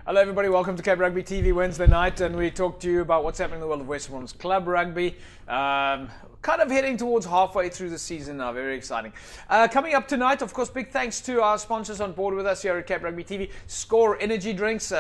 Hello everybody, welcome to Cape Rugby TV Wednesday night, and we talk to you about what's happening in the world of Western Province Club Rugby. Kind of heading towards halfway through the season now, very exciting. Coming up tonight, of course, big thanks to our sponsors on board with us here at Cape Rugby TV. Score Energy Drinks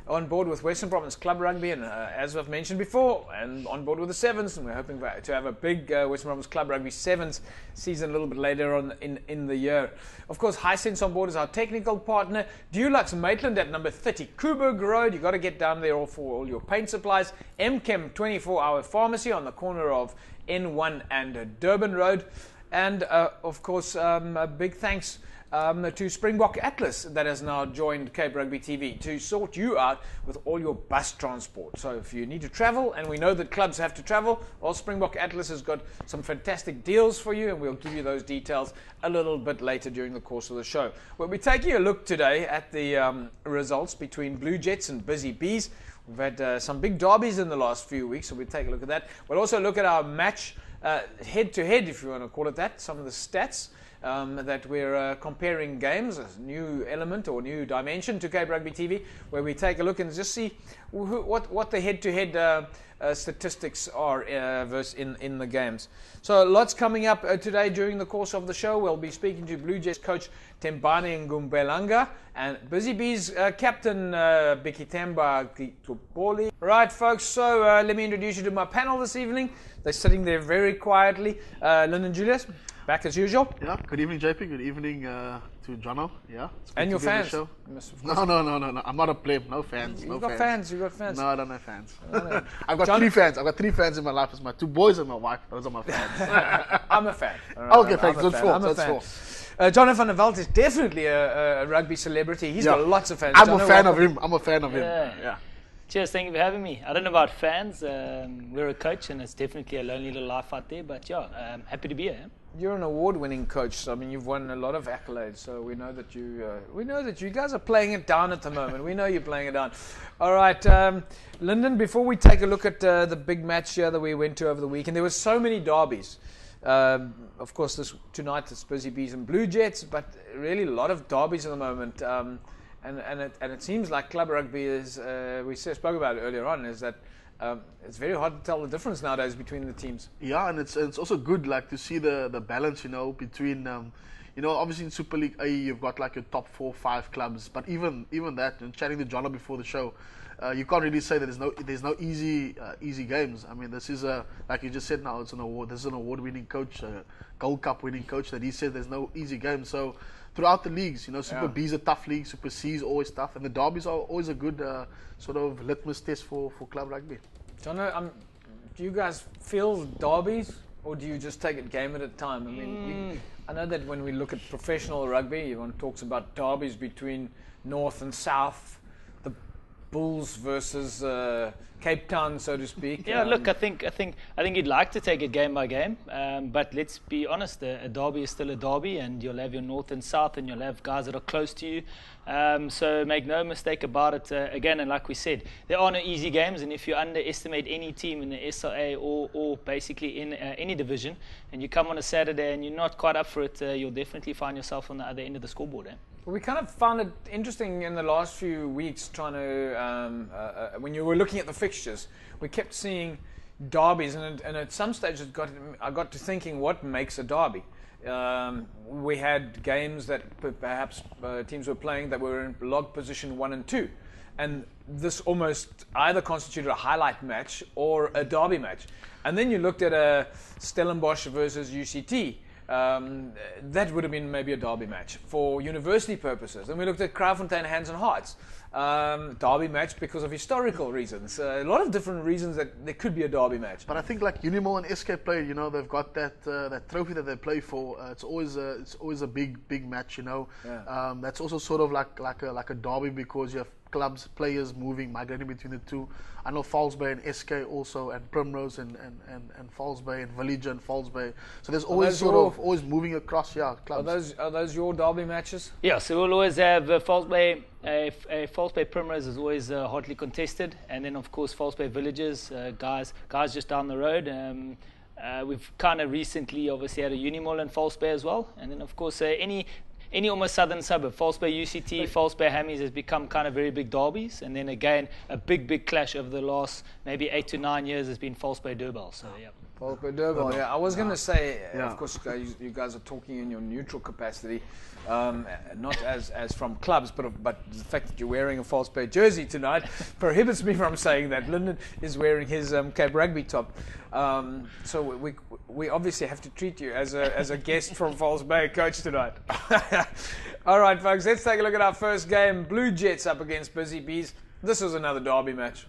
on board with Western Province Club Rugby, and as I've mentioned before, and on board with the Sevens, and we're hoping to have a big Western Province Club Rugby Sevens season a little bit later on in the year. Of course, Hisense on board is our technical partner. Dulux Maitland at number 30 Coburg Road. You've got to get down there for all your paint supplies. MChem 24-hour pharmacy on the corner of N1 and Durban Road. And of course, a big thanks to Springbok Atlas that has now joined Cape Rugby TV to sort you out with all your bus transport. So if you need to travel, and we know that clubs have to travel, well, Springbok Atlas has got some fantastic deals for you, and we'll give you those details a little bit later during the course of the show. We'll be taking a look today at the results between Blue Jets and Busy Bees. We've had some big derbies in the last few weeks, so we'll take a look at that. We'll also look at our match head-to-head, if you want to call it that, some of the stats that we're comparing games, a new element or new dimension to Cape Rugby TV, where we take a look and just see what the head-to-head statistics are in the games. So lots coming up today during the course of the show. We'll be speaking to Blue Jays coach Tembani Ngumbelanga and Busy Bees captain Bikitemba Kitupoli. Right, folks, so let me introduce you to my panel this evening. They're sitting there very quietly. Lyndon Julius, back as usual. Yeah, good evening, JP. Good evening to Jono. Yeah. And your fans. No. I'm not a pleb. No fans. You've got fans. No, I don't have fans. I've got three fans. I've got three fans in my life. It's my two boys and my wife. Those are my fans. I'm a fan. Okay, thanks. That's four. Jonathan van der Walt is definitely a rugby celebrity. He's got lots of fans. I'm a fan of him. Yeah. Cheers, thank you for having me. I don't know about fans. We're a coach, and it's definitely a lonely little life out there. But yeah, I'm happy to be here. You're an award-winning coach. So, I mean, you've won a lot of accolades. So we know that you guys are playing it down at the moment. We know you're playing it down. All right, Lyndon. Before we take a look at the big match here that we went to over the weekend, there were so many derbies. Of course, tonight it's Busy Bees and Blue Jets, but really a lot of derbies at the moment. And it seems like club rugby is, we spoke about it earlier on, is that it's very hard to tell the difference nowadays between the teams. Yeah, and it's also good to see the balance, between, obviously in Super League A you've got like your top 4-5 clubs, but even that, and chatting to Jono before the show, you can't really say that there's no easy games. I mean, this is like you just said now, it's an award. This is an award-winning coach, Gold Cup winning coach, that he said there's no easy games. So throughout the leagues, Super B is a tough league, Super C is always tough, and the derbies are always a good sort of litmus test for club rugby. Jono, do you guys feel derbies, or do you just take it game at a time? I mean, I know that when we look at professional rugby, everyone talks about derbies between North and South, the Bulls versus Cape Town, so to speak. Yeah, look, I think you'd like to take it game by game, but let's be honest, a derby is still a derby, and you'll have your North and South, and you'll have guys that are close to you. So make no mistake about it. Again, and like we said, there are no easy games, and if you underestimate any team in the SRA or basically in any division, and you come on a Saturday and you're not quite up for it, you'll definitely find yourself on the other end of the scoreboard. We kind of found it interesting in the last few weeks trying to, when you were looking at the fixtures, we kept seeing derbies, and at some stage I got to thinking, what makes a derby? We had games that perhaps teams were playing that were in log position 1 and 2, and this almost either constituted a highlight match or a derby match. And then you looked at a Stellenbosch versus UCT. That would have been maybe a derby match for university purposes. And we looked at Kraaifontein, Hands and Hearts, derby match because of historical reasons. A lot of different reasons that there could be a derby match. But I think like Unimall and SK play, they've got that trophy that they play for. It's always a big match, Yeah. That's also sort of like a derby because you have clubs, players migrating between the two. I know Falls Bay and SK also, and Primrose and Falls Bay and Village and Falls Bay. So there's always always moving across, clubs. Are those your derby matches? Yeah, so we'll always have Falls Bay. Falls Bay Primrose is always hotly contested, and then of course Falls Bay Villages, guys just down the road. We've kind of recently obviously had a Unimall and Falls Bay as well, and then of course any any almost southern suburb, False Bay UCT, False Bay Hammies has become kind of very big derbies. And then again, a big clash over the last maybe 8 to 9 years has been False Bay Durban. So, yeah. False Bay Durban, yeah. I was going to say, of course, you guys are talking in your neutral capacity, not as from clubs, but the fact that you're wearing a False Bay jersey tonight prohibits me from saying that. Lyndon is wearing his Cape Rugby top. So we obviously have to treat you as a guest from False Bay, coach, tonight. All right, folks, let's take a look at our first game. Blue Jets up against Busy Bees. This was another derby match.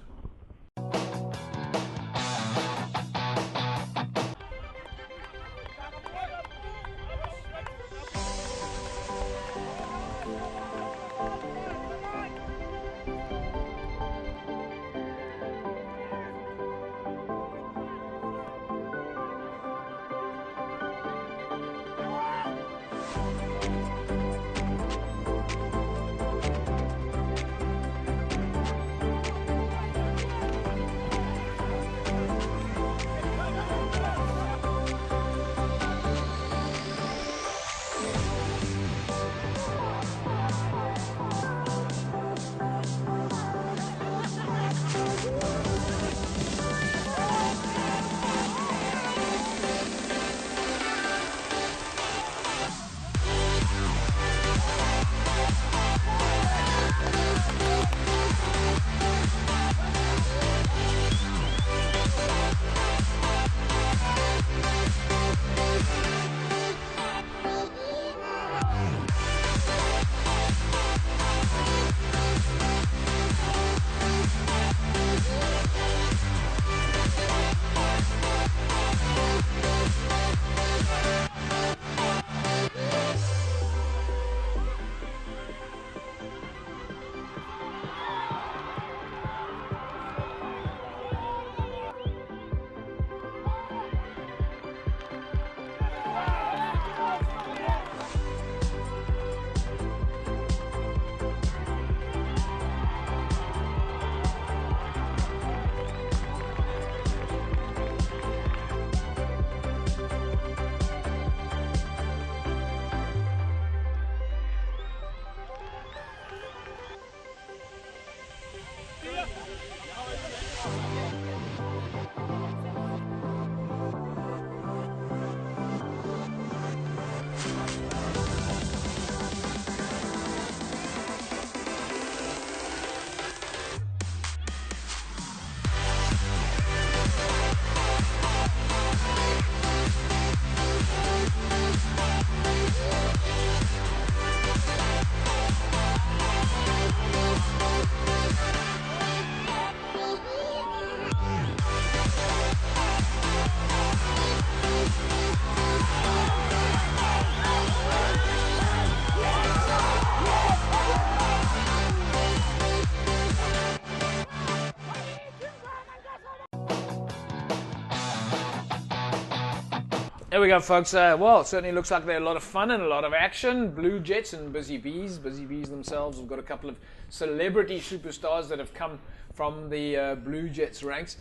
There we go, folks. Well, it certainly looks like they're a lot of fun and a lot of action. Blue Jets and Busy Bees. Busy Bees themselves have got a couple of celebrity superstars that have come from the Blue Jets ranks.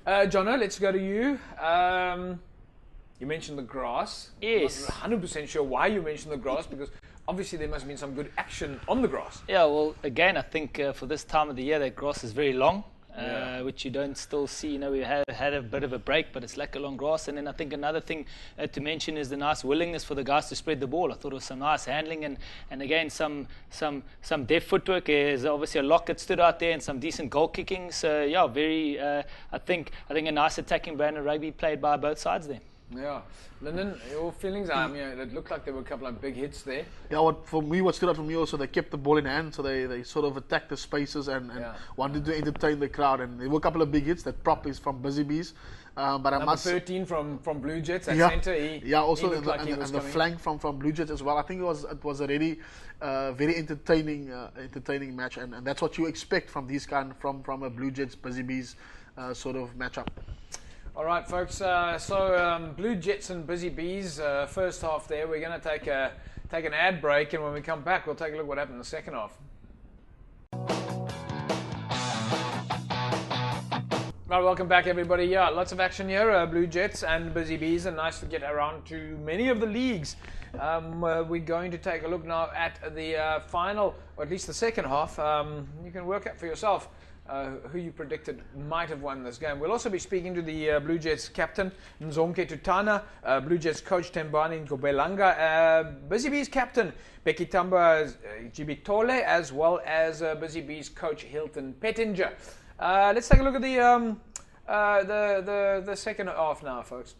Jono, let's go to you. You mentioned the grass. Yes. I'm not 100% sure why you mentioned the grass, because obviously there must have been some good action on the grass. Yeah, well, again, I think for this time of the year, that grass is very long. Which you don't still see. You know, we had a bit of a break, but it's like a long grass. And then I think another thing to mention is the nice willingness for the guys to spread the ball. I thought it was some nice handling and again some deft footwork. There's obviously a lock that stood out there and some decent goal kicking. So yeah, very I think a nice attacking brand of rugby played by both sides there. Yeah. Lyndon, your feelings? It looked like there were a couple of big hits there. Yeah, what stood out for me also, they kept the ball in hand, so they sort of attacked the spaces and wanted to entertain the crowd. And there were a couple of big hits. That prop is from Busy Bees. But I must 13 from Blue Jets at centre. Also the flank from Blue Jets as well. I think it was a really very entertaining match, and that's what you expect from these from a Blue Jets Busy Bees sort of matchup. All right, folks. Blue Jets and Busy Bees. First half there. We're going to take an ad break, and when we come back, we'll take a look at what happened in the second half. Well, welcome back, everybody. Yeah, lots of action here. Blue Jets and Busy Bees, and nice to get around to many of the leagues. We're going to take a look now at the final, or at least the second half. You can work out for yourself who you predicted might have won this game. We'll also be speaking to the Blue Jets captain, Nzonke Tutana, Blue Jets coach, Tembani Nkobelanga, Busy Bees captain, Becky Tamba Jibitole, as well as Busy Bees coach, Hilton Pettinger. Let's take a look at the second half now, folks.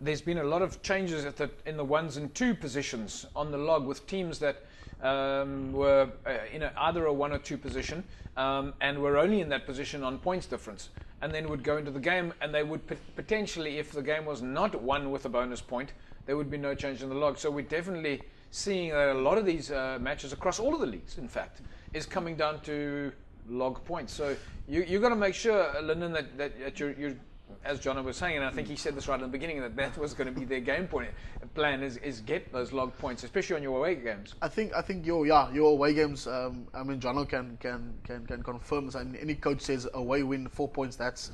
There's been a lot of changes in the 1s and 2 positions on the log, with teams that were in either a 1 or 2 position and were only in that position on points difference, and then would go into the game, and they would potentially, if the game was not won with a bonus point, there would be no change in the log. So we're definitely seeing that a lot of these matches across all of the leagues, in fact, is coming down to log points. So you've got to make sure, Lyndon, that you're, as John was saying, and I think he said this right at the beginning, that was going to be their game plan is get those log points, especially on your away games. I think your away games. I mean, John can confirm this. I mean, any coach says away win 4 points. That's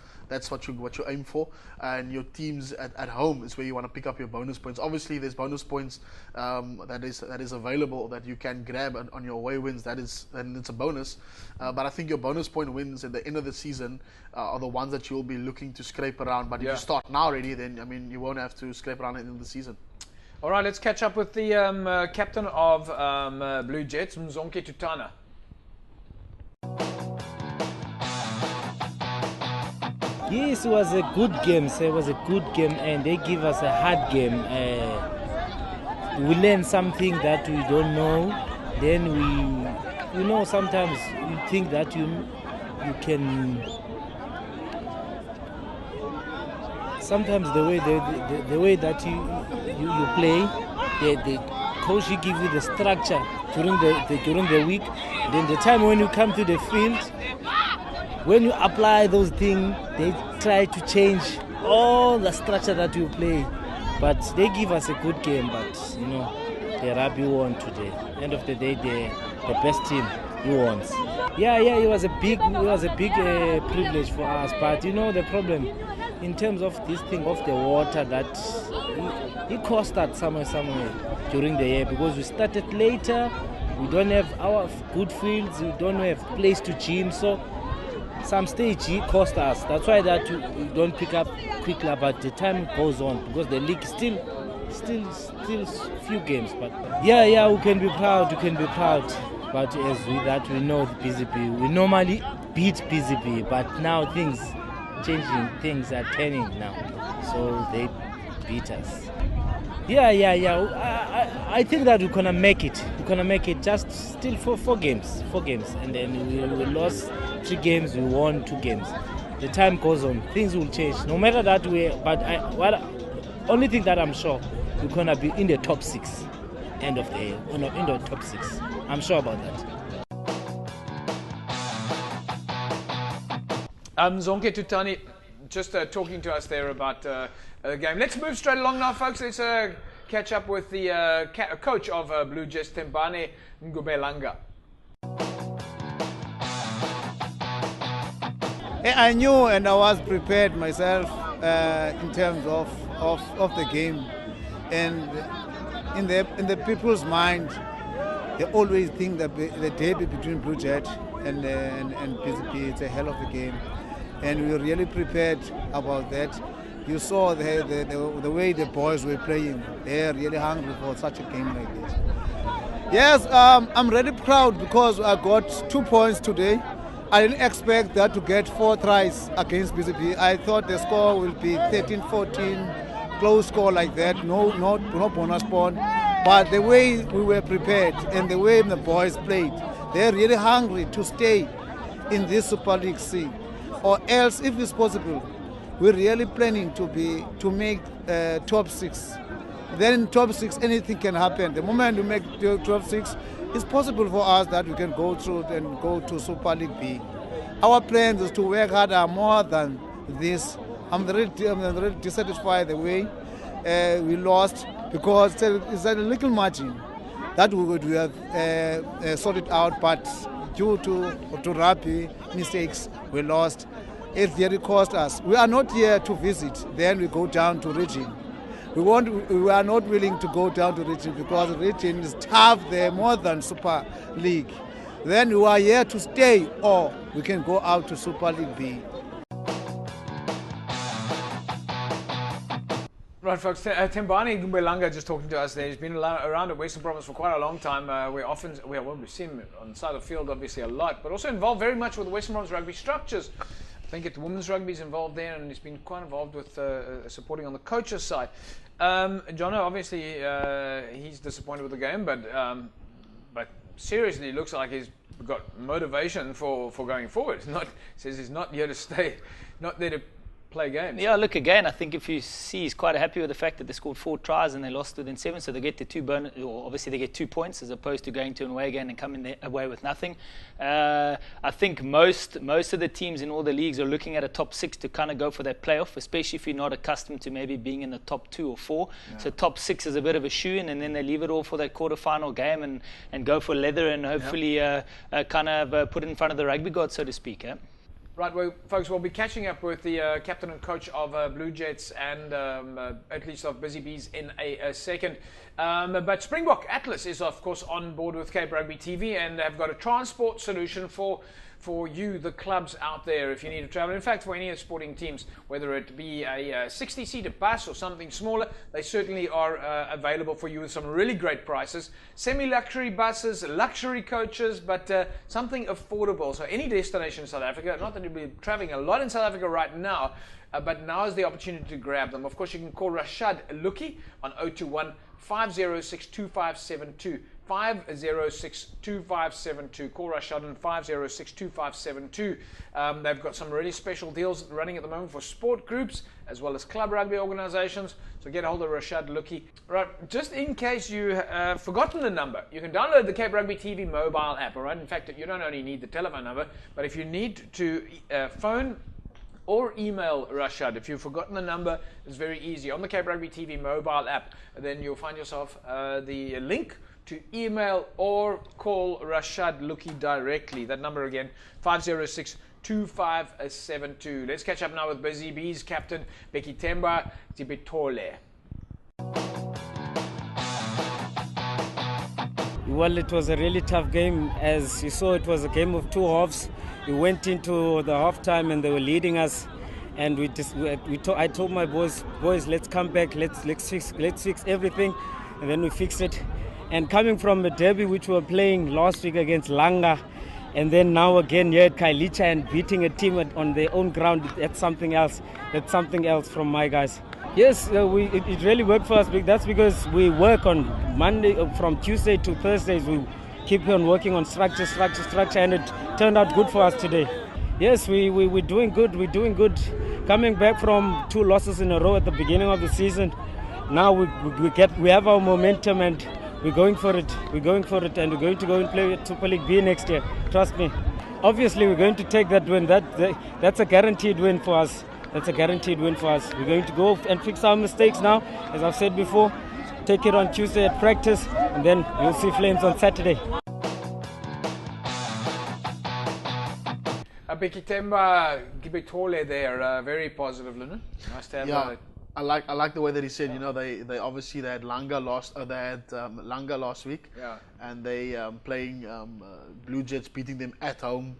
what you aim for, and your teams at home is where you want to pick up your bonus points. Obviously, there's bonus points that is available that you can grab on your away wins. And it's a bonus. But I think your bonus point wins at the end of the season are the ones that you'll be looking to scrape around. But if you start now already, then I mean you won't have to scrape around at the end of the season. All right, let's catch up with the captain of Blue Jets, Nzonke Tutana. Yes, it was a good game. It was a good game, and they give us a hard game. We learn something that we don't know. Then we, sometimes you think that you can. Sometimes the way that you play, the coach will give you the structure during the week. Then the time when you come to the field, when you apply those things, they try to change all the structure that you play. But they give us a good game. But the Rugby won today. End of the day, the best team. he wants. Yeah, it was a big privilege for us. But you know the problem, in terms of this thing of the water, that it cost us somewhere during the year, because we started later. We don't have our good fields. We don't have place to gym. So some stage it cost us. That's why that we don't pick up quickly. But the time goes on, because the league still few games. But yeah, we can be proud. But as we know the PCB, we normally beat PCB, but now things changing, things are turning now, so they beat us. Yeah. I think that we're gonna make it. Just still for four games, and then we lost 3 games, we won 2 games. The time goes on, things will change. No matter that way, but only thing that I'm sure, we're gonna be in the top 6 end of the year. In the top 6. I'm sure about that. Zonke Tutani, just talking to us there about the game. Let's move straight along now, folks. Let's catch up with the coach of Blue Jets, Tembane Ngubelanga. I knew and I was prepared myself in terms of the game, and in the people's mind, they always think that the derby between Blue Jet and PCP, it's a hell of a game, and we were really prepared about that. You saw the way the boys were playing. They're really hungry for such a game like this. Yes, I'm really proud because I got 2 points today. I didn't expect that to get 4 tries against PCP. I thought the score will be 13-14, close score like that, no bonus point. But the way we were prepared and the way the boys played, they're really hungry to stay in this Super League C. Or else, if it's possible, we're really planning to make top 6. Then in top 6, anything can happen. The moment we make top 6, it's possible for us that we can go through and go to Super League B. Our plan is to work harder more than this. I'm really dissatisfied the way we lost, because it's a little margin that we would have sorted out, but due to Rugby mistakes, we lost. It really cost us. We are not here to visit, then we go down to region. We are not willing to go down to region because region is tough there more than Super League. Then we are here to stay, or we can go out to Super League B. Right, folks. Tembane Ngubelanga just talking to us there. He's been around at Western Province for quite a long time. We've seen him on the side of the field obviously a lot, but also involved very much with the Western Province rugby structures. I think women's rugby is involved there, and he's been quite involved with supporting on the coaches' side. Jono, obviously, he's disappointed with the game, but seriously, it looks like he's got motivation for going forward. Says he's not here to stay, not there to play games. Yeah, look, again, I think if you see, he's quite happy with the fact that they scored 4 tries and they lost within 7, so they get the 2 bonus, or obviously they get 2 points as opposed to going to an away game and coming away with nothing. I think most of the teams in all the leagues are looking at a top 6 to kind of go for that playoff, especially if you're not accustomed to maybe being in the top 2 or 4. Yeah. So top 6 is a bit of a shoo-in, and then they leave it all for that quarterfinal game and go for leather and hopefully kind of put it in front of the rugby gods, so to speak. Right, well, folks, we'll be catching up with the captain and coach of Blue Jets and at least of Busy Bees in a second. But Springbok Atlas is, of course, on board with Cape Rugby TV, and they've got a transport solution for you, the clubs out there, if you need to travel. In fact, for any of the sporting teams, whether it be a 60-seater bus or something smaller, they certainly are available for you with some really great prices. Semi-luxury buses, luxury coaches, but something affordable. So any destination in South Africa, not that you'll be traveling a lot in South Africa right now, but now is the opportunity to grab them. Of course, you can call Rashad Luki on 021 506 2572. 506-2572. Call Rashad on 506-2572. They've got some really special deals running at the moment for sport groups as well as club rugby organizations. So get a hold of Rashad Luki. Right, just in case you have forgotten the number, you can download the Cape Rugby TV mobile app. All right. In fact, you don't only need the telephone number, but if you need to phone or email Rashad, if you've forgotten the number, it's very easy. On the Cape Rugby TV mobile app, then you'll find yourself the link to email or call Rashad Luki directly. That number again, 506-2572. Let's catch up now with Busy Bees captain Epitemba Gibitole. Well, it was a really tough game. As you saw, it was a game of two halves. We went into the halftime and they were leading us. And I told my boys, let's come back, let's fix everything. And then we fixed it. And coming from a derby which we were playing last week against Langa, and then now again here at Kailicha and beating a team on their own ground, that's something else. That's something else from my guys. Yes, it really worked for us. That's because we work on Monday, from Tuesday to Thursdays. We keep on working on structure, and it turned out good for us today. Yes, we're doing good. We're doing good. Coming back from 2 losses in a row at the beginning of the season, now we have our momentum and we're going for it. We're going for it, and we're going to go and play at Super League B next year. Trust me. Obviously, we're going to take that win. That's a guaranteed win for us. That's a guaranteed win for us. We're going to go and fix our mistakes now, as I've said before. Take it on Tuesday at practice, and then you'll see Flames on Saturday. Epitemba Gibitole there, very positive, Luna. Nice to have Yeah, I like the way that he said. You know, they obviously they had Langa Langa last week. Yeah. And they playing Blue Jets, beating them at home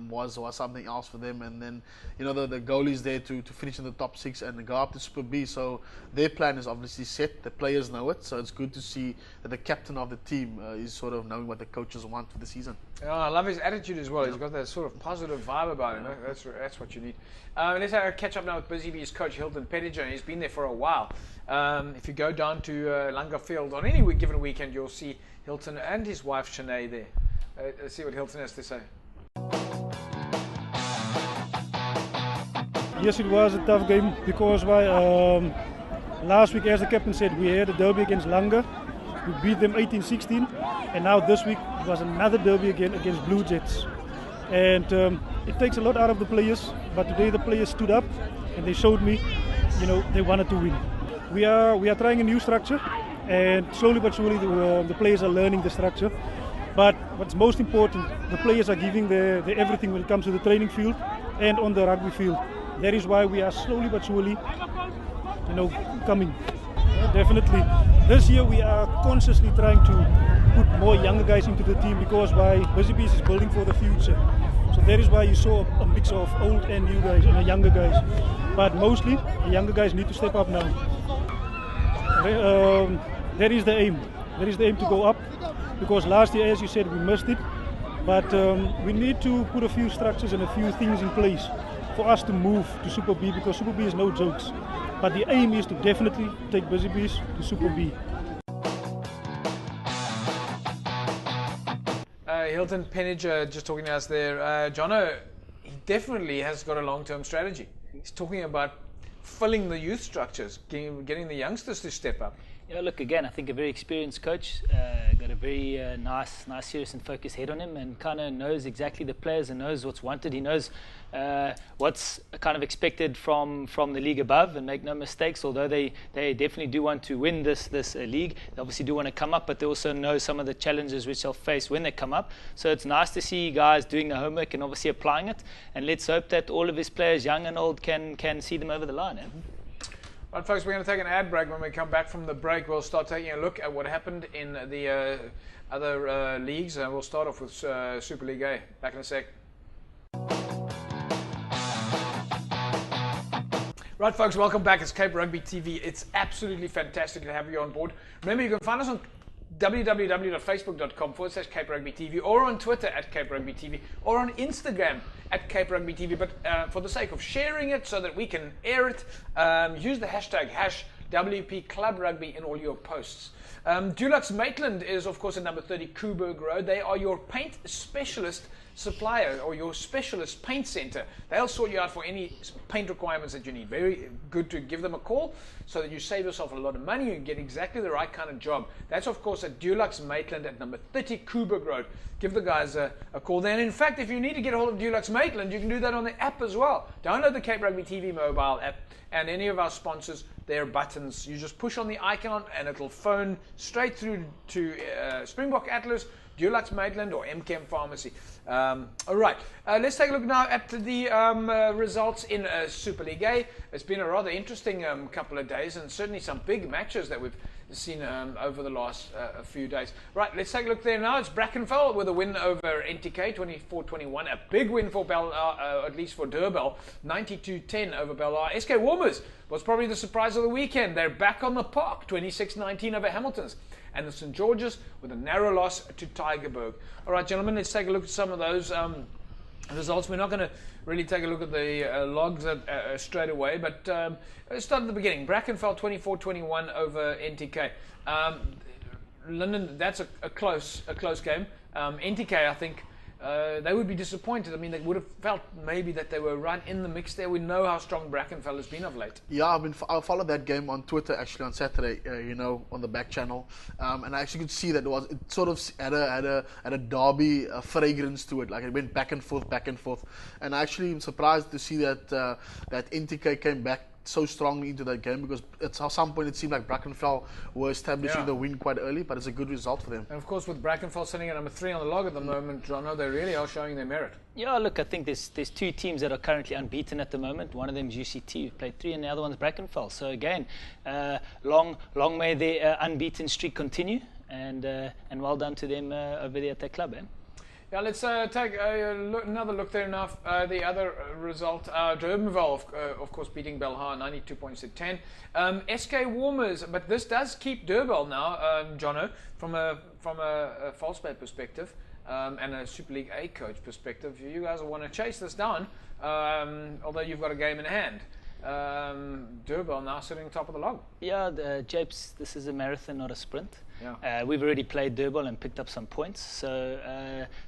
was something else for them. And then the goal is there to finish in the top 6 and go up to Super B. So their plan is obviously set. The players know it. So it's good to see that the captain of the team is sort of knowing what the coaches want for the season. Yeah, I love his attitude as well. He's got that sort of positive vibe about him. That's what you need. Let's catch up now with Busy Bees coach Hilton Pettinger. He's been there for a while. If you go down to Langa Field on any given weekend, you'll see Hilton and his wife Shanae there. Let's see what Hilton has to say. Yes, it was a tough game because last week, as the captain said, we had a derby against Langa. We beat them 18-16, and now this week it was another derby again against Blue Jets. And it takes a lot out of the players, but today the players stood up and they showed me, they wanted to win. We are trying a new structure, and slowly but surely the players are learning the structure. But what's most important, the players are giving their everything when it comes to the training field and on the rugby field. That is why we are slowly but surely, coming. Yeah, definitely. This year we are consciously trying to put more younger guys into the team because Busy Bees is building for the future. So that is why you saw a mix of old and new guys and younger guys. But mostly the younger guys need to step up now. That is the aim. That is the aim to go up, because last year, as you said, we missed it. But we need to put a few structures and a few things in place for us to move to Super B, because Super B is no jokes. But the aim is to definitely take Busy Bees to Super B. Hilton Pettinger just talking to us there. Jono, he definitely has got a long-term strategy. He's talking about filling the youth structures, getting the youngsters to step up. Yeah, look, again, I think a very experienced coach, got a very nice, serious and focused head on him, and kind of knows exactly the players and knows what's wanted. He knows what's kind of expected from the league above, and make no mistakes, although they definitely do want to win this league. They obviously do want to come up, but they also know some of the challenges which they'll face when they come up. So it's nice to see guys doing the homework and obviously applying it, and let's hope that all of his players, young and old, can see them over the line. Right, folks, we're going to take an ad break. When we come back from the break, we'll start taking a look at what happened in the other leagues, and we'll start off with Super League A. Back in a sec. Right, folks, welcome back. It's Cape Rugby TV. It's absolutely fantastic to have you on board. Remember, you can find us on www.facebook.com/Cape Rugby TV, or on Twitter at Cape Rugby TV, or on Instagram at Cape Rugby TV. But for the sake of sharing it so that we can air it, use the hashtag #WP Club Rugby in all your posts. Dulux Maitland is, of course, at number 30 Coburg Road. They are your paint specialist supplier or your specialist paint center. They'll sort you out for any paint requirements that you need. Very good to give them a call so that you save yourself a lot of money and get exactly the right kind of job. That's, of course, at Dulux Maitland at number 30 Coburg Road. Give the guys a call there. And in fact, if you need to get a hold of Dulux Maitland, you can do that on the app as well. Download the Cape Rugby TV mobile app, and any of our sponsors, their buttons. You just push on the icon and it'll phone straight through to Springbok Atlas, Dulux Maitland, or MChem Pharmacy. All right, let's take a look now at the results in Super League A. It's been a rather interesting couple of days, and certainly some big matches that we've seen over the last few days. Right, let's take a look there now. It's Brackenfell with a win over NTK, 24-21. A big win for at least for Durban, 92-10 over Bellar. SK Warmers was probably the surprise of the weekend. They're back on the park, 26-19 over Hamilton's. And the St. George's with a narrow loss to Tygerberg. All right, gentlemen, let's take a look at some of those results. We're not going to really take a look at the logs straight away, but let's start at the beginning. Brackenfell 24-21 over NTK. London, that's a close game. NTK, I think, they would be disappointed. I mean, they would have felt maybe that they were right in the mix there. We know how strong Brackenfell has been of late. Yeah, I followed that game on Twitter actually on Saturday. On the back channel, and I actually could see that it sort of had a derby fragrance to it. Like it went back and forth, and I actually am surprised to see that that NTK came back so strongly into that game, because at some point it seemed like Brackenfell were establishing the win quite early, but it's a good result for them. And of course, with Brackenfell sitting at number 3 on the log at the moment, Jono, they really are showing their merit. Yeah, look, I think there's two teams that are currently unbeaten at the moment. One of them is UCT, who played 3, and the other one's Brackenfell. So again, long may their unbeaten streak continue, and well done to them over there at their club. Yeah, let's take another look there now. The other result, Durbanville, of course, beating Belhar 92 points to 10. SK Warmers, but this does keep Durbanville now, Jono, from a false play perspective and a Super League A coach perspective. You guys will want to chase this down, although you've got a game in hand. Durbanville now sitting top of the log. Yeah, Japes, this is a marathon, not a sprint. Yeah. We've already played Durbanville and picked up some points, so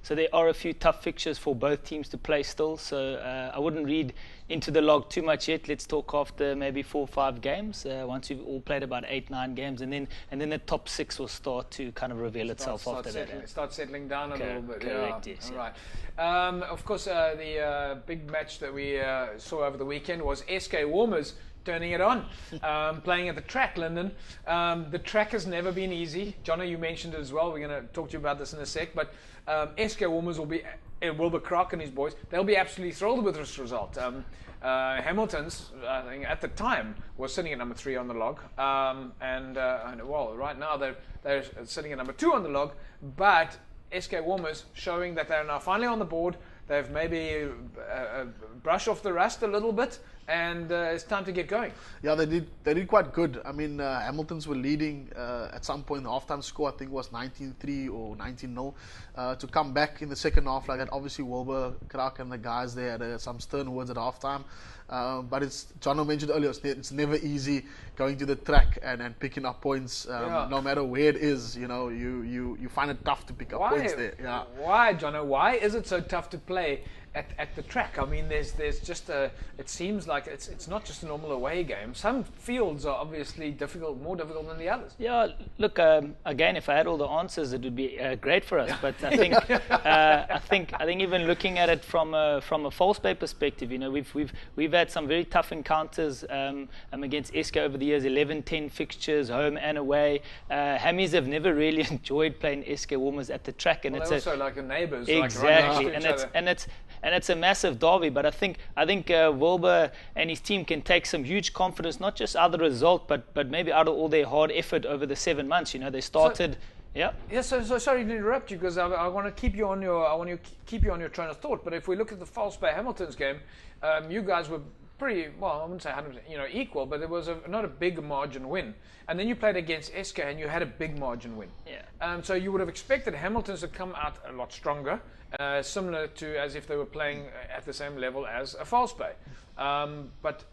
there are a few tough fixtures for both teams to play still. So I wouldn't read into the log too much yet. Let's talk after maybe 4 or 5 games. Once we've all played about 8-9 games, and then the top 6 will start to kind of reveal itself after that. Start settling down a little bit. Correct. Yes. All right. Of course, the big match that we saw over the weekend was SK Warmers turning it on, playing at the track, Lyndon. The track has never been easy. Jono, you mentioned it as well. We're going to talk to you about this in a sec. But SK Warmers will be, Wilbur Crock and his boys, they'll be absolutely thrilled with this result. Hamilton's, I think, at the time, was sitting at number 3 on the log. Well, right now they're sitting at number 2 on the log. But SK Warmers showing that they're now finally on the board. They've maybe brushed off the rust a little bit, and it's time to get going. Yeah, they did quite good. I mean, Hamiltons were leading at some point. The halftime score, I think, was 19-3 or 19-0. To come back in the second half like that, obviously Wilbur Krak and the guys there had some stern words at halftime. But it's, Jono mentioned earlier, it's never easy going to the track and picking up points. No matter where it is, you find it tough to pick up points there. Yeah. Why, Jono? Why is it so tough to play at the track? I mean, there's just it seems like it's not just a normal away game. Some fields are obviously more difficult than the others. Yeah, look, again, if I had all the answers, it would be great for us. But I think I think even looking at it from a false play perspective, we've had some very tough encounters against SK over the years. 11-10 fixtures, home and away. Hammies have never really enjoyed playing SK Warmers at the track, and it's also like a neighbours. Exactly, like right and it's a massive derby. But I think Wilbur and his team can take some huge confidence, not just out of the result, but maybe out of all their hard effort over the 7 months. They started. So sorry to interrupt you, because I want to keep you on your train of thought. But if we look at the False Bay Hamilton's game, you guys were pretty, well, I wouldn't say 100% equal, but there was not a big margin win. And then you played against SK and you had a big margin win. Yeah. So you would have expected Hamilton's to come out a lot stronger, similar to as if they were playing at the same level as a False Bay. But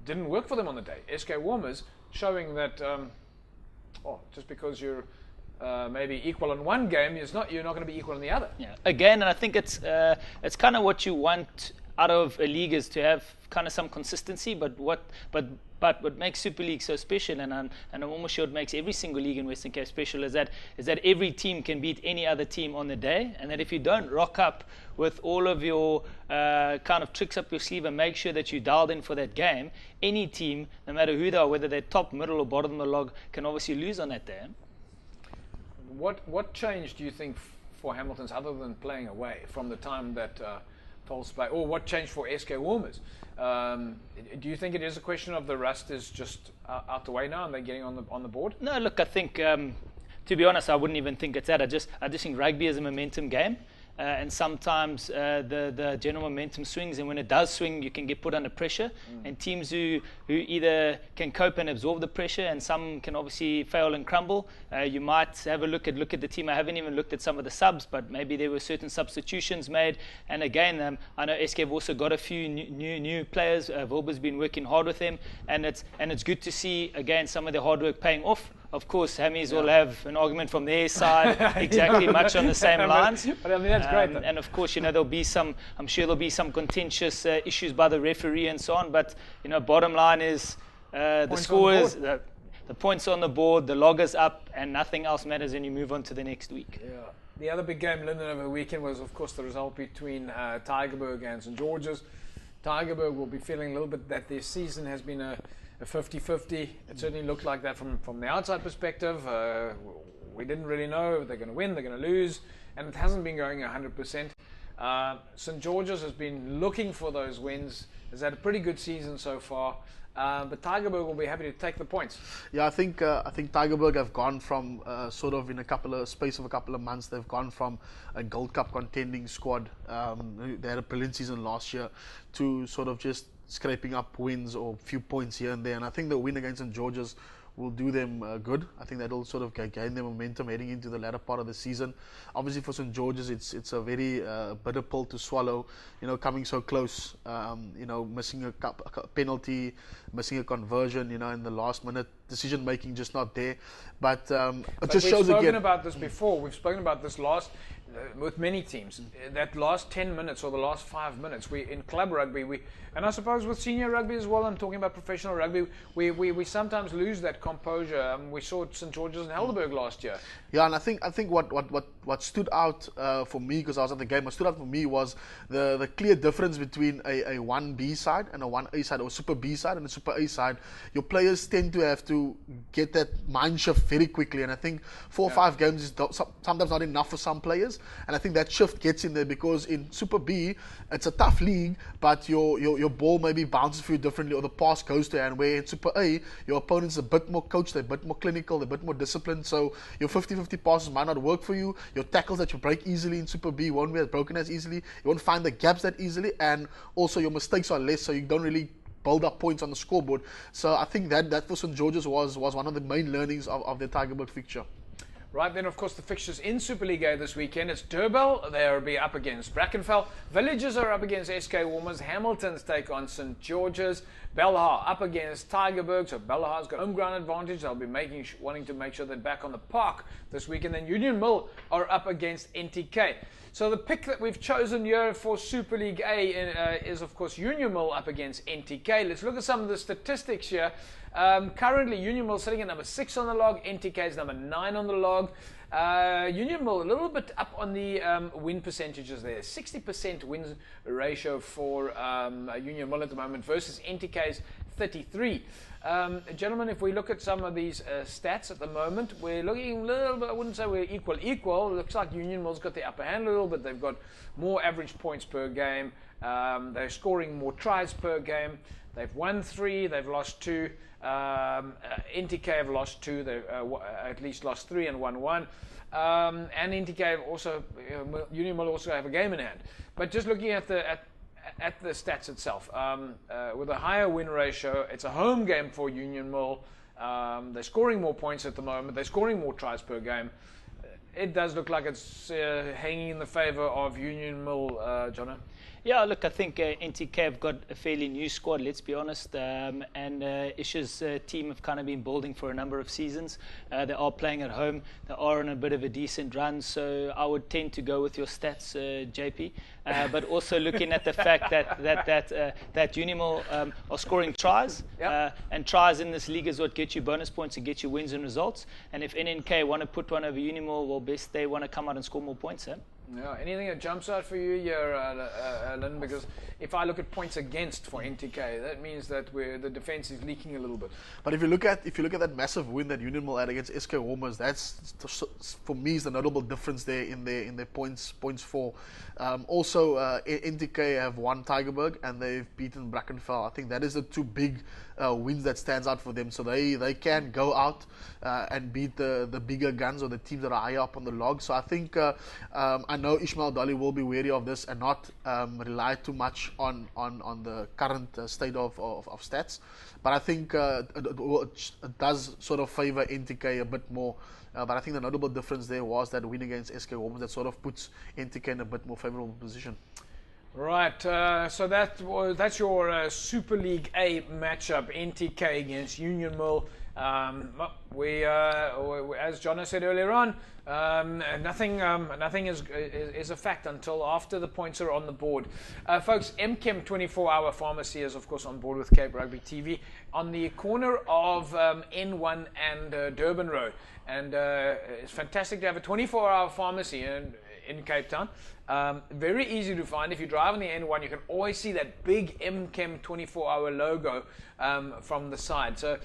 didn't work for them on the day. SK Warmers showing that just because you're maybe equal in one game, you're not going to be equal in the other. Yeah. Again, and I think it's kind of what you want out of a league, is to have kind of some consistency. But what makes Super League so special, and I'm almost sure it makes every single league in Western Cape special, is that every team can beat any other team on the day, and that if you don't rock up with all of your kind of tricks up your sleeve and make sure that you dialed in for that game, any team, no matter who they are, whether they're top, middle, or bottom of the log, can obviously lose on that day. What changed, do you think, for Hamilton's, other than playing away, from the time that Volkswagen, or what changed for SK Warmers? Do you think it is a question of the rust is just out the way now and they're getting on the board? No, look, I think, to be honest, I wouldn't even think it's that. I just think rugby is a momentum game. And sometimes the general momentum swings, and when it does swing, you can get put under pressure. And teams who either can cope and absorb the pressure, and some can obviously fail and crumble. You might have a look at the team. I haven't even looked at some of the subs, but maybe there were certain substitutions made. And again, I know SK have also got a few new players. Wilbur's been working hard with them, and it's good to see again some of their hard work paying off. Of course, Hammies will have an argument from their side, exactly much on the same lines. But I mean, that's great. And of course, there'll be some. I'm sure there'll be some contentious issues by the referee and so on. But bottom line is the score is the points on the board, the log is up, and nothing else matters, and you move on to the next week. Yeah. The other big game, Linden, over the weekend was, of course, the result between Tygerberg and St. George's. Tygerberg will be feeling a little bit that their season has been a 50-50. It certainly looked like that from the outside perspective. We didn't really know if they're going to win, they're going to lose, and it hasn't been going 100%. St. George's has been looking for those wins, has had a pretty good season so far. But Tygerberg will be happy to take the points. Yeah, I think Tygerberg have gone from sort of in space of a couple of months, they've gone from a Gold Cup contending squad. They had a brilliant season last year, to sort of just scraping up wins or a few points here and there. And I think the win against St. George's will do them good. I think that'll sort of gain them momentum heading into the latter part of the season. Obviously for St. George's, it's a very bitter pill to swallow, coming so close, missing a penalty, missing a conversion, in the last minute, decision making just not there. But it just shows again. We've spoken about this before. We've spoken about this with many teams. That last 10 minutes or the last 5 minutes, we in club rugby, and I suppose with senior rugby as well, I'm talking about professional rugby, we sometimes lose that composure. We saw St. George's and Helderberg last year. Yeah, and I think what stood out for me, because I was at the game, what stood out for me was the clear difference between a 1B side and a 1A side, or Super B side and a Super A side. Your players tend to have to get that mind shift very quickly, and I think 4 or 5 games is sometimes not enough for some players. And I think that shift gets in there, because in Super B, it's a tough league, but your ball maybe bounces for you differently, or the pass goes to hand, where in Super A, your opponent's a bit more coached, they're a bit more clinical, they're a bit more disciplined, so your 50-50 passes might not work for you. Your tackles that you break easily in Super B won't be as broken as easily. You won't find the gaps that easily, and also your mistakes are less, so you don't really build up points on the scoreboard. So I think that for St. George's was one of the main learnings of their Tygerberg fixture. Right, then of course the fixtures in Super League A this weekend. It's Durban, they'll be up against Brackenfell. Villagers are up against SK Warmers. Hamilton's take on St. George's. Belhar up against Tygerberg. So Belhar's got home ground advantage. They'll be wanting to make sure they're back on the park this weekend. Then Union Mill are up against NTK. So the pick that we've chosen here for Super League A is of course Union Mill up against NTK. Let's look at some of the statistics here. Currently, Union Mill sitting at number 6 on the log. NTK is number 9 on the log. Union Mill a little bit up on the win percentages there. 60% wins ratio for Union Mill at the moment versus NTK's 33. Gentlemen, if we look at some of these stats at the moment, we're looking a little bit, I wouldn't say we're equal. It looks like Union Mill's got the upper hand a little bit. They've got more average points per game. They're scoring more tries per game. They've won 3, they've lost 2. NTK have lost 2, they've at least lost 3 and won 1. And NTK have also, Union Mill also have a game in hand. But just looking at the stats itself, with a higher win ratio, it's a home game for Union Mill. They're scoring more points at the moment. They're scoring more tries per game. It does look like it's hanging in the favour of Union Mill, Jono. Yeah, look, I think NTK have got a fairly new squad, let's be honest. And Isha's team have kind of been building for a number of seasons. They are playing at home. They are on a bit of a decent run. So I would tend to go with your stats, JP. But also looking at the fact that Unimil are scoring tries. Yep. And tries in this league is what gets you bonus points and gets you wins and results. And if NNK want to put one over Unimil, well, best they want to come out and score more points, eh? Yeah, anything that jumps out for you here, Lynn? Because if I look at points against for NTK, that means that the defense is leaking a little bit. But if you look at that massive win that Unimil had against SK Warmers, that's for me is the notable difference there in their points for. Also, NTK have won Tygerberg and they've beaten Brackenfell. I think that is the two big wins that stands out for them. So they can go out and beat the bigger guns or the teams that are higher up on the log. So I think I know Ishmael Dolly will be wary of this and not rely too much on the current state of stats. But I think it does sort of favor NTK a bit more. But I think the notable difference there was that win against SK Warmers that sort of puts NTK in a bit more favourable position. Right, so that's your Super League A matchup, NTK against Union Mill. We, as John said earlier on, nothing is a fact until after the points are on the board. Folks, MChem 24-hour pharmacy is of course on board with Cape Rugby TV on the corner of N1 and Durban Road, and it's fantastic to have a 24-hour pharmacy in Cape Town. Very easy to find. If you drive on the N1, you can always see that big MChem 24-hour logo from the side. So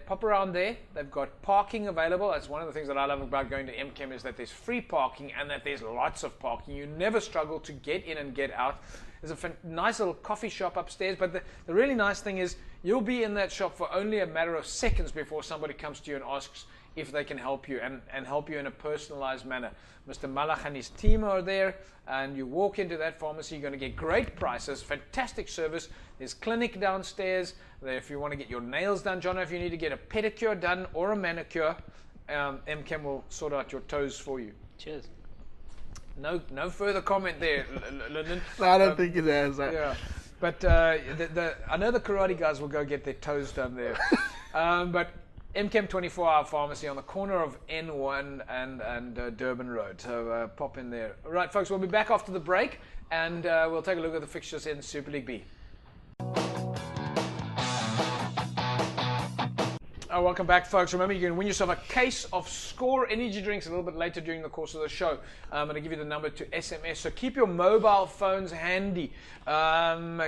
pop around there. They've got parking available. That's one of the things that I love about going to MChem is that there's free parking and that there's lots of parking. You never struggle to get in and get out. There's a nice little coffee shop upstairs, but the really nice thing is you'll be in that shop for only a matter of seconds before somebody comes to you and asks if they can help you and help you in a personalized manner. Mr. Malach and his team are there, and you walk into that pharmacy, you're going to get great prices, fantastic service. There's clinic downstairs. There, if you want to get your nails done, John, if you need to get a pedicure done or a manicure, MChem will sort out your toes for you. Cheers. No further comment there, Lyndon. No, I don't think it has. Yeah, but I know the karate guys will go get their toes done there. But MChem 24-hour pharmacy on the corner of N1 and Durban Road. So pop in there. Right, folks, we'll be back after the break, and we'll take a look at the fixtures in Super League B. Welcome back, folks. Remember, you can win yourself a case of Score energy drinks a little bit later during the course of the show. I'm going to give you the number to SMS, so keep your mobile phones handy. And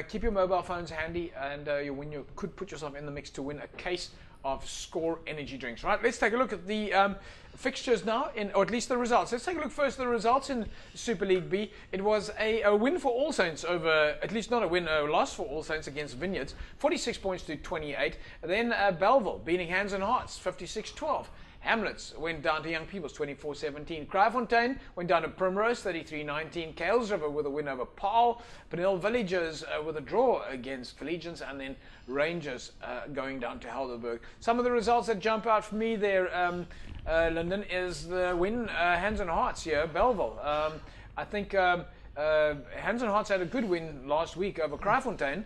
you could put yourself in the mix to win a case of Score energy drinks. Right, let's take a look at the fixtures now, or at least the results. Let's take a look first at the results in Super League B. It was a win for All Saints over, at least not a win, a loss for All Saints against Vineyards, 46 points to 28. Then Belleville beating Hands and Hearts, 56-12. Hamlets went down to Young Peoples, 24-17. Kraaifontein went down to Primrose, 33-19. Kuilsriver with a win over Paarl. Penel Villagers with a draw against Collegians. And then Rangers going down to Helderberg. Some of the results that jump out for me there, Lyndon, is the win, Hands and Hearts here, Belleville. I think Hands and Hearts had a good win last week over Kraaifontein.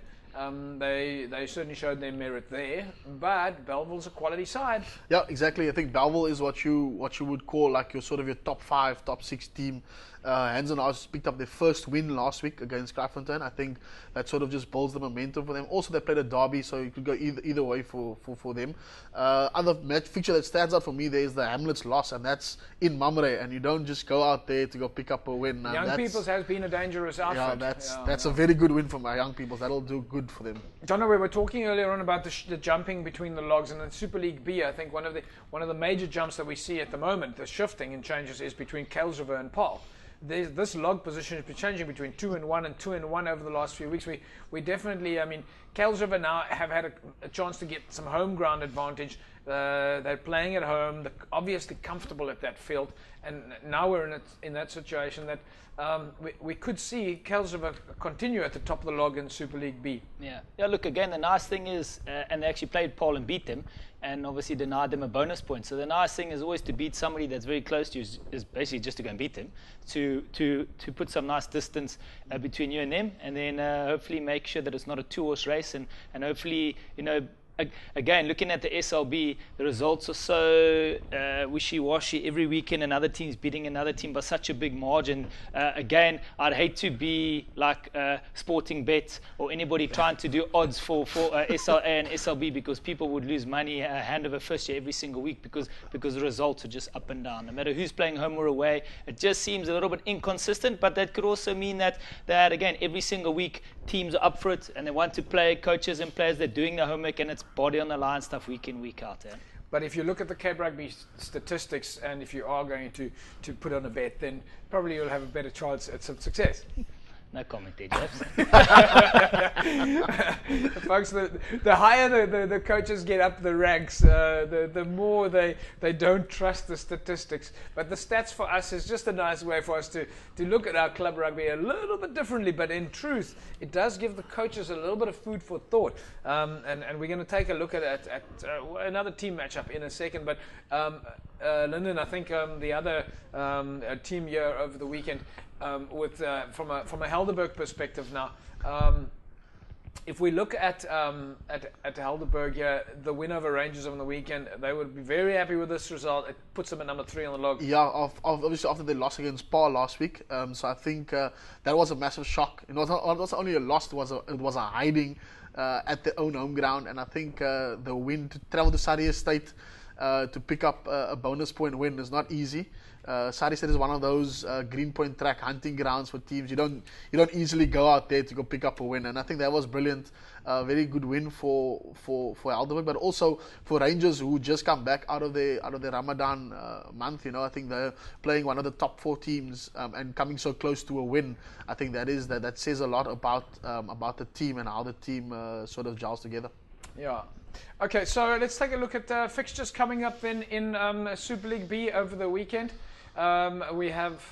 They certainly showed their merit there, but Belleville's a quality side. Yeah, exactly. I think Belleville is what you would call like your sort of your top 5, top 6 team. Hands and Hearts picked up their first win last week against Kraaifontein. I think that sort of just builds the momentum for them. Also, they played a derby, so you could go either way for them. Other match fixture that stands out for me there is the Hamlets loss, and that's in Mamre, and you don't just go out there to go pick up a win. Young Peoples has been a dangerous outfit. Yeah, that's a very good win for my Young Peoples. That'll do good for them. John, we were talking earlier on about the jumping between the logs, and in Super League B, I think one of the major jumps that we see at the moment, the shifting and changes, is between Kuilsriver and Paarl. This log position has been changing between 2-1 and 2-1 over the last few weeks. We definitely, I mean, Kuilsriver now have had a chance to get some home ground advantage. They're playing at home. They're obviously comfortable at that field. And now we're in that situation that we could see Kelsriver continue at the top of the log in Super League B. Yeah. Look, again, the nice thing is, and they actually played Paul and beat them, and obviously denied them a bonus point. So the nice thing is always to beat somebody that's very close to you is basically just to go and beat them, to put some nice distance between you and them, and then hopefully make sure that it's not a two-horse race, and hopefully, again, looking at the SLB, the results are so wishy-washy every weekend. Another team's beating another team by such a big margin. Again, I'd hate to be like Sporting Bet or anybody trying to do odds for SLA and SLB, because people would lose money hand over fist every single week because the results are just up and down. No matter who's playing home or away, it just seems a little bit inconsistent. But that could also mean that again, every single week teams are up for it and they want to play. Coaches and players, they're doing their homework, and it's body on the line stuff week in, week out. But if you look at the Cape Rugby statistics, and if you are going to put on a bet, then probably you'll have a better chance at some success. No comment there, Jeff. Folks, the higher the coaches get up the ranks, the more they don't trust the statistics. But the stats for us is just a nice way for us to look at our club rugby a little bit differently. But in truth, it does give the coaches a little bit of food for thought. And we're going to take a look at another team matchup in a second. But Lyndon, I think the other team here over the weekend, from a Helderberg perspective now, if we look at Helderberg here, the win over Rangers on the weekend, they would be very happy with this result. It puts them at number 3 on the log. Yeah, obviously after they lost against Paul last week, so I think that was a massive shock. It was not only a loss; it was a hiding at their own home ground, and I think the win to travel to Sari Estate to pick up a bonus point win is not easy. Sari Estate is one of those greenpoint track hunting grounds for teams. You don't easily go out there to go pick up a win, and I think that was brilliant. Very good win for Helderberg, but also for Rangers, who just come back out of the Ramadan month. I think they're playing one of the top 4 teams and coming so close to a win. I think that says a lot about the team and how the team sort of gels together. Yeah. Okay, so let's take a look at fixtures coming up in Super League B over the weekend. We have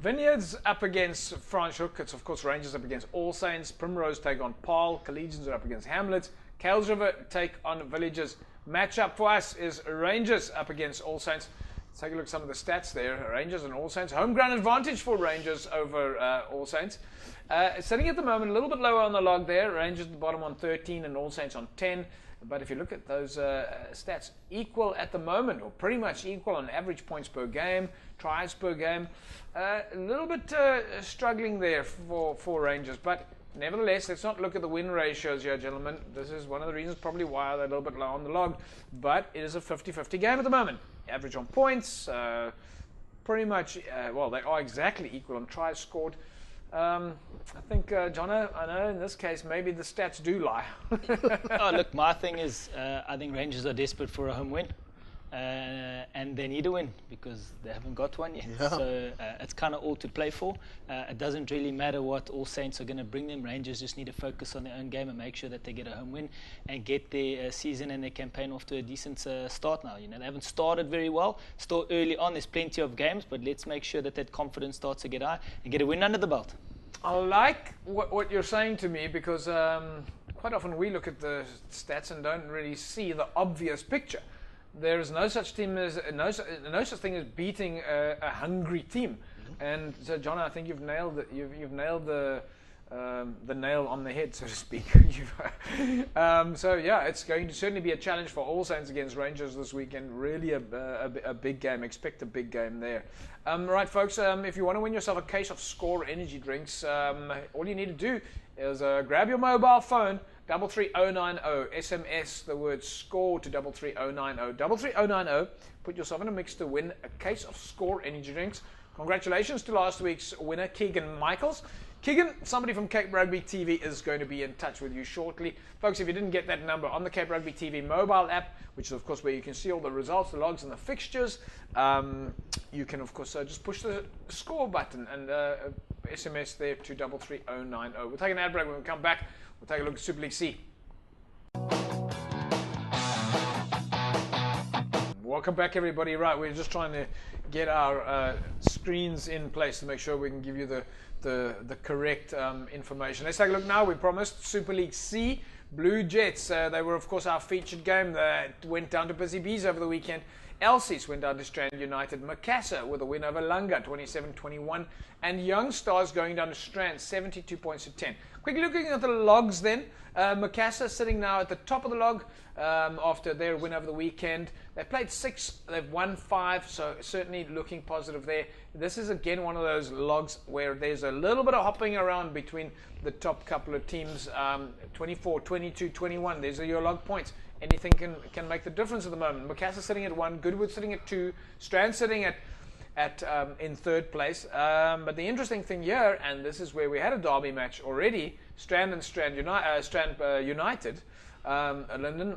Vineyards up against Franschhoek. It's of course Rangers up against All Saints. Primrose take on Paarl. Collegians are up against Hamlet. Kelsriver take on Villages. Matchup for us is Rangers up against All Saints. Let's take a look at some of the stats there. Rangers and All Saints. Home ground advantage for Rangers over All Saints. Sitting at the moment a little bit lower on the log there. Rangers at the bottom on 13 and All Saints on 10. But if you look at those stats, equal at the moment, or pretty much equal on average points per game, tries per game. A little bit struggling there for Rangers. But nevertheless, let's not look at the win ratios here, gentlemen. This is one of the reasons probably why they're a little bit low on the log. But it is a 50-50 game at the moment. Average on points, pretty much, they are exactly equal on tries scored. I think, Jono, I know in this case maybe the stats do lie. Look, my thing is I think Rangers are desperate for a home win. And they need a win because they haven't got one yet. Yeah. So it's kind of all to play for. It doesn't really matter what All Saints are going to bring them. Rangers just need to focus on their own game and make sure that they get a home win and get their season and their campaign off to a decent start now. They haven't started very well. Still early on. There's plenty of games, but let's make sure that confidence starts to get high and get a win under the belt. I like what you're saying to me because quite often we look at the stats and don't really see the obvious picture. There is no such thing as beating a hungry team, and so John, I think you've nailed it. You've nailed the nail on the head, so to speak. So yeah, it's going to certainly be a challenge for All Saints against Rangers this weekend. Really a big game. Expect a big game there. Right, folks. If you want to win yourself a case of Score energy drinks, all you need to do is grab your mobile phone. 33090, SMS the word SCORE to 33090. 33090, put yourself in a mix to win a case of Score energy drinks. Congratulations to last week's winner, Keegan Michaels. Keegan, somebody from Cape Rugby TV is going to be in touch with you shortly. Folks, if you didn't get that number on the Cape Rugby TV mobile app, which is of course where you can see all the results, the logs and the fixtures, you can of course just push the SCORE button and SMS there to 33090. We'll take an ad break. When we come back, we'll take a look at Super League C. Welcome back, everybody. Right, we're just trying to get our screens in place to make sure we can give you the correct information. Let's take a look now. We promised Super League C. Blue Jets, they were, of course, our featured game. They went down to Busy Bees over the weekend. Elsies went down to Strand United. Macassar with a win over Lunga, 27-21. And Young Stars going down to Strand, 72 points to 10. Quickly looking at the logs then. Macassar sitting now at the top of the log after their win over the weekend. They played 6, they've won 5, so certainly looking positive there. This is again one of those logs where there's a little bit of hopping around between the top couple of teams, 24, 22, 21. These are your log points. Anything can make the difference at the moment. Macassar sitting at 1, Goodwood sitting at 2, Strand sitting at in 3rd place. But the interesting thing here, and this is where we had a derby match already, Strand and Strand United, Linden.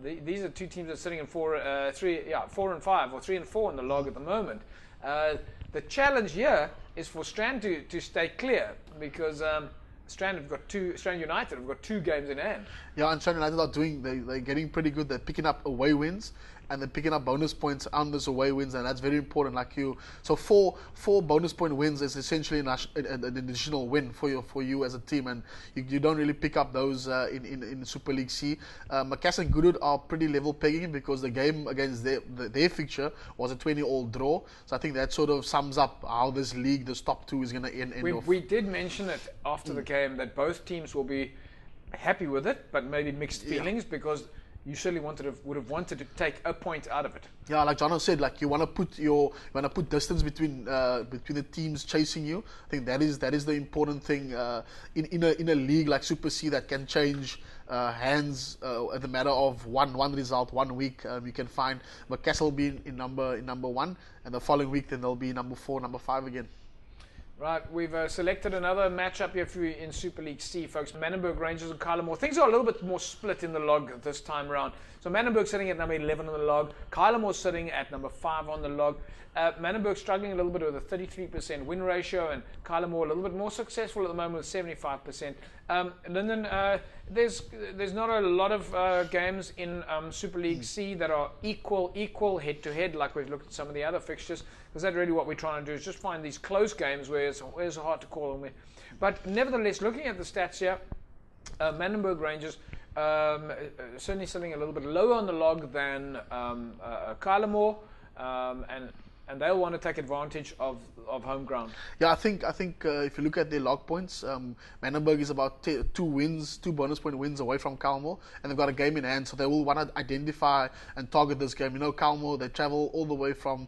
These are 2 teams that are sitting in 4 and 5, or 3 and 4 in the log at the moment. The challenge here is for Strand to stay clear, because Strand United have got 2 games in hand. Yeah, and Strand United they're getting pretty good. They're picking up away wins, and they're picking up bonus points on those away wins, and that's very important. So four bonus point wins is essentially an additional win for you as a team, and you don't really pick up those in Super League C. Macassar and Goodwood are pretty level pegging, because the game against their fixture was a 20-all draw. So I think that sort of sums up how this league, this top 2, is going to end off. We did mention it after the game that both teams will be happy with it, but maybe mixed feelings, because you certainly would have wanted to take a point out of it. Yeah, like Jono said, you want to put distance between the teams chasing you. I think that is the important thing in a league like Super C that can change hands at the matter of one result 1 week. You can find Macassar will be in number 1, and the following week then they'll be number 4, number 5 again. Right, we've selected another matchup here for you in Super League C, folks. Manenberg Rangers and Kylemore. Things are a little bit more split in the log this time around. So Manenberg sitting at number 11 on the log. Kylemore sitting at number 5 on the log. Manenberg struggling a little bit with a 33% win ratio, and Kylemore a little bit more successful at the moment with 75%. Linden, there's not a lot of games in Super League C that are equal head-to-head, like we've looked at some of the other fixtures, because that's really what we're trying to do, is just find these close games where it's hard to call them. But nevertheless, looking at the stats here, Manenberg Rangers certainly sitting a little bit lower on the log than Kylemore, and they'll want to take advantage of home ground. Yeah, I think if you look at their log points, Manenberg is about 2 bonus point wins away from Kylemore, and they've got a game in hand, so they will want to identify and target this game. Kylemore, they travel all the way from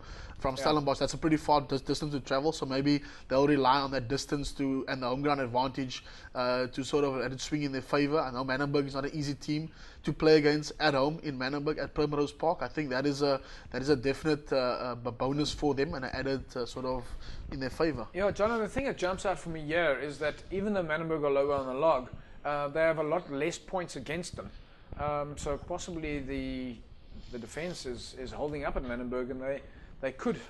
Stellenbosch. That's a pretty far distance to travel, so maybe they'll rely on that distance and the home ground advantage to sort of swing in their favour. I know Manenberg is not an easy team to play against at home in Manenberg at Primrose Park. I think that is a definite bonus for them, and an added sort of in their favour. Yeah, John, the thing that jumps out for me here is that even though Manenberg are lower on the log, they have a lot less points against them. So possibly the defence is holding up at Manenberg, and they could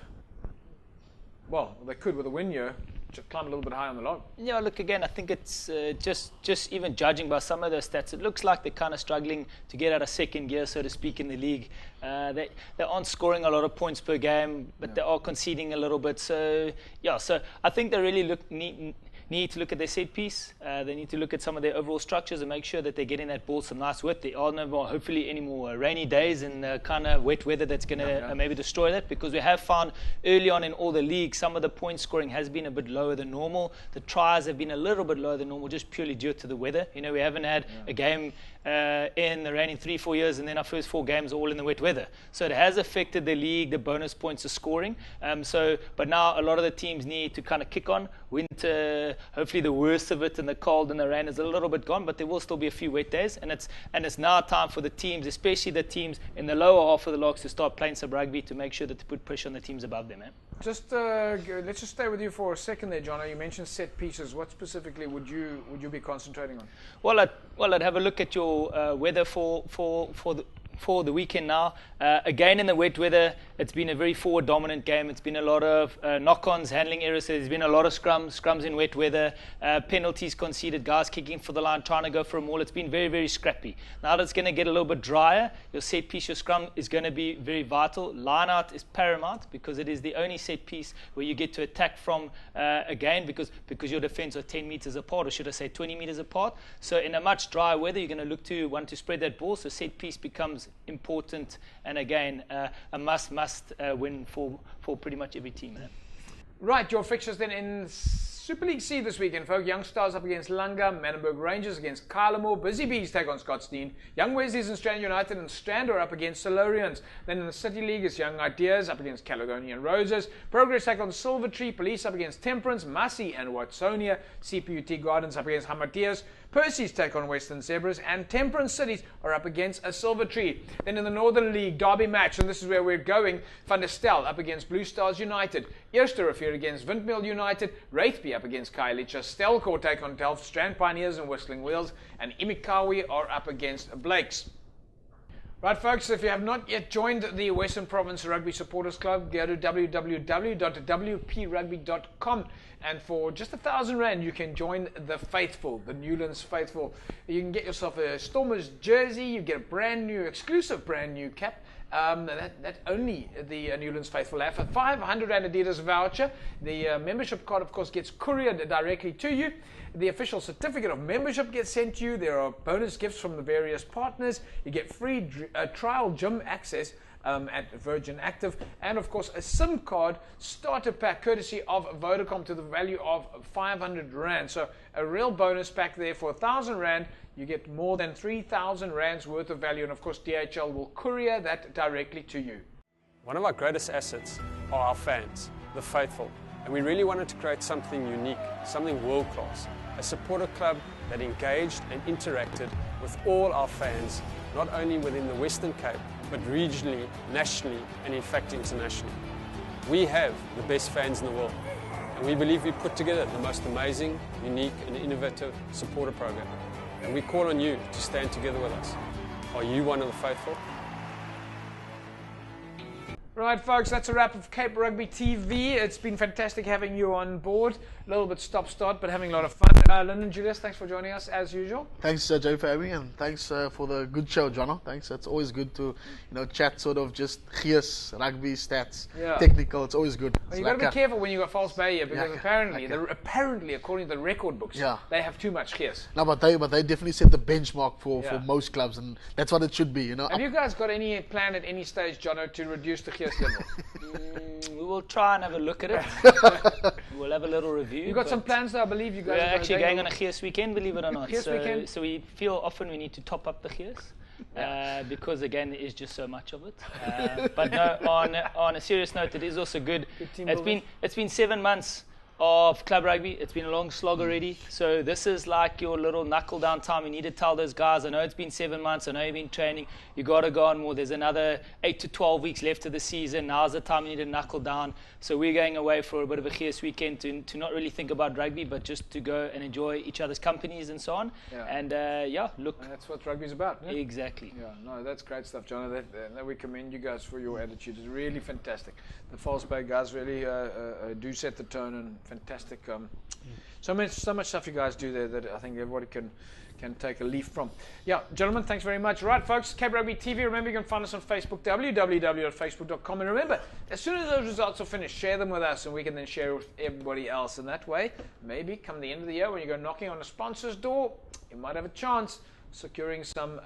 with a win here climb a little bit high on the log. Yeah, look, again, I think it's just even judging by some of those stats, it looks like they're kind of struggling to get out of second gear, so to speak, in the league. They aren't scoring a lot of points per game, but they are conceding a little bit. So I think they really need to look at their set piece. They need to look at some of their overall structures and make sure that they're getting that ball some nice width. There are no more, hopefully, any more rainy days and kind of wet weather that's going to maybe destroy that, because we have found early on in all the leagues some of the point scoring has been a bit lower than normal. The tries have been a little bit lower than normal, just purely due to the weather. We haven't had a game in the rain in 3-4 years, and then our first 4 games are all in the wet weather. So it has affected the league, the bonus points, the scoring. But now a lot of the teams need to kind of kick on. Winter, hopefully the worst of it, and the cold and the rain is a little bit gone, but there will still be a few wet days, and it's now time for the teams, especially the teams in the lower half of the logs, to start playing some rugby to make sure that they put pressure on the teams above them. Let's just stay with you for a second there, Jono. You mentioned set pieces. What specifically would you be concentrating on? Well, I'd have a look at your weather for the weekend now. Again, in the wet weather, it's been a very forward dominant game. It's been a lot of knock-ons, handling errors. There's been a lot of scrums in wet weather, penalties conceded, guys kicking for the line, trying to go for a maul. It's been very, very scrappy. Now that it's going to get a little bit drier, your set piece, your scrum is going to be very vital. Line out is paramount because it is the only set piece where you get to attack from again because your defense are 10 meters apart, or should I say 20 meters apart. So in a much drier weather, you're going to look to want to spread that ball. So set piece becomes important, and again, a must win for pretty much every team. Right, your fixtures then in Super League C this weekend, folk. Young Stars up against Langa, Manenberg Rangers against Kylemore, Busy Bees take on Scottsdene, Young Wesleys and Strand United and Strand are up against Silurians. Then in the City League is Young Ideas up against Caledonian Roses, Progress take on Silvertree, Police up against Temperance, Massey and Watsonia, CPUT Gardens up against Hamatias, Percy's take on Western Zebras, and Temperance Cities are up against a Silvertree. Then in the Northern League, derby match, and this is where we're going, Van der Stel up against Blue Stars United, Eerste Rivier against Windmill United, Wraithby up against Khayelitsha, Stelkor take on Delft, Strand Pioneers and Whistling Wheels, and Imikawi are up against Blakes. Right, folks, if you have not yet joined the Western Province Rugby Supporters Club, go to www.wprugby.com, and for just R1,000 you can join the faithful, the Newlands faithful. You can get yourself a Stormers jersey, you get a brand new, exclusive brand new cap, that only the Newlands faithful have. A R500 Adidas voucher. The membership card, of course, gets couriered directly to you. The official certificate of membership gets sent to you. There are bonus gifts from the various partners. You get free trial gym access at Virgin Active, and of course a SIM card starter pack courtesy of Vodacom to the value of R500. So a real bonus pack there for R1,000. You get more than R3,000 worth of value, and of course DHL will courier that directly to you. One of our greatest assets are our fans, the faithful, and we really wanted to create something unique, something world-class, a supporter club that engaged and interacted with all our fans, not only within the Western Cape, but regionally, nationally, and in fact internationally. We have the best fans in the world, and we believe we put together the most amazing, unique, and innovative supporter program. And we call on you to stand together with us. Are you one of the faithful? Right, folks, that's a wrap of Cape Rugby TV. It's been fantastic having you on board. A little bit stop-start, but having a lot of fun. Lynn and Julius, thanks for joining us as usual. Thanks, Jay, for having me, and thanks for the good show, Jono. Thanks. It's always good to chat sort of just gears, rugby, stats, technical. It's always good. Well, you got to be careful when you got false bay here, because apparently, according to the record books, they have too much gears. No, but they definitely set the benchmark for most clubs, and that's what it should be. Have you guys got any plan at any stage, Jono, to reduce the gears level? We will try and have a look at it. We'll have a little review. You got some plans though, I believe you guys are actually going on a gears weekend, believe it or not. Weekend? So we feel often we need to top up the gears because again there is just so much of it. But no, on a serious note, it is also good. It's been 7 months of club rugby. It's been a long slog already. So this is like your little knuckle down time. You need to tell those guys, I know it's been 7 months, I know you've been training, you got to go on more. There's another 8 to 12 weeks left of the season. Now's the time you need to knuckle down. So we're going away for a bit of a gears weekend to not really think about rugby, but just to go and enjoy each other's companies and so on. And look. And that's what rugby's about. Yeah? Exactly. Yeah, no, that's great stuff, John. That we commend you guys for your attitude. It's really fantastic. The False Bay guys really do set the tone, and fantastic. So much stuff you guys do there that I think everybody can take a leaf from. Yeah, gentlemen, thanks very much. Right, folks, Cape Rugby TV. Remember, you can find us on Facebook, www.facebook.com. And remember, as soon as those results are finished, share them with us, and we can then share with everybody else. And that way, maybe come the end of the year, when you go knocking on a sponsor's door, you might have a chance securing some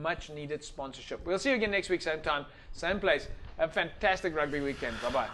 much-needed sponsorship. We'll see you again next week, same time, same place. Have a fantastic rugby weekend. Bye-bye.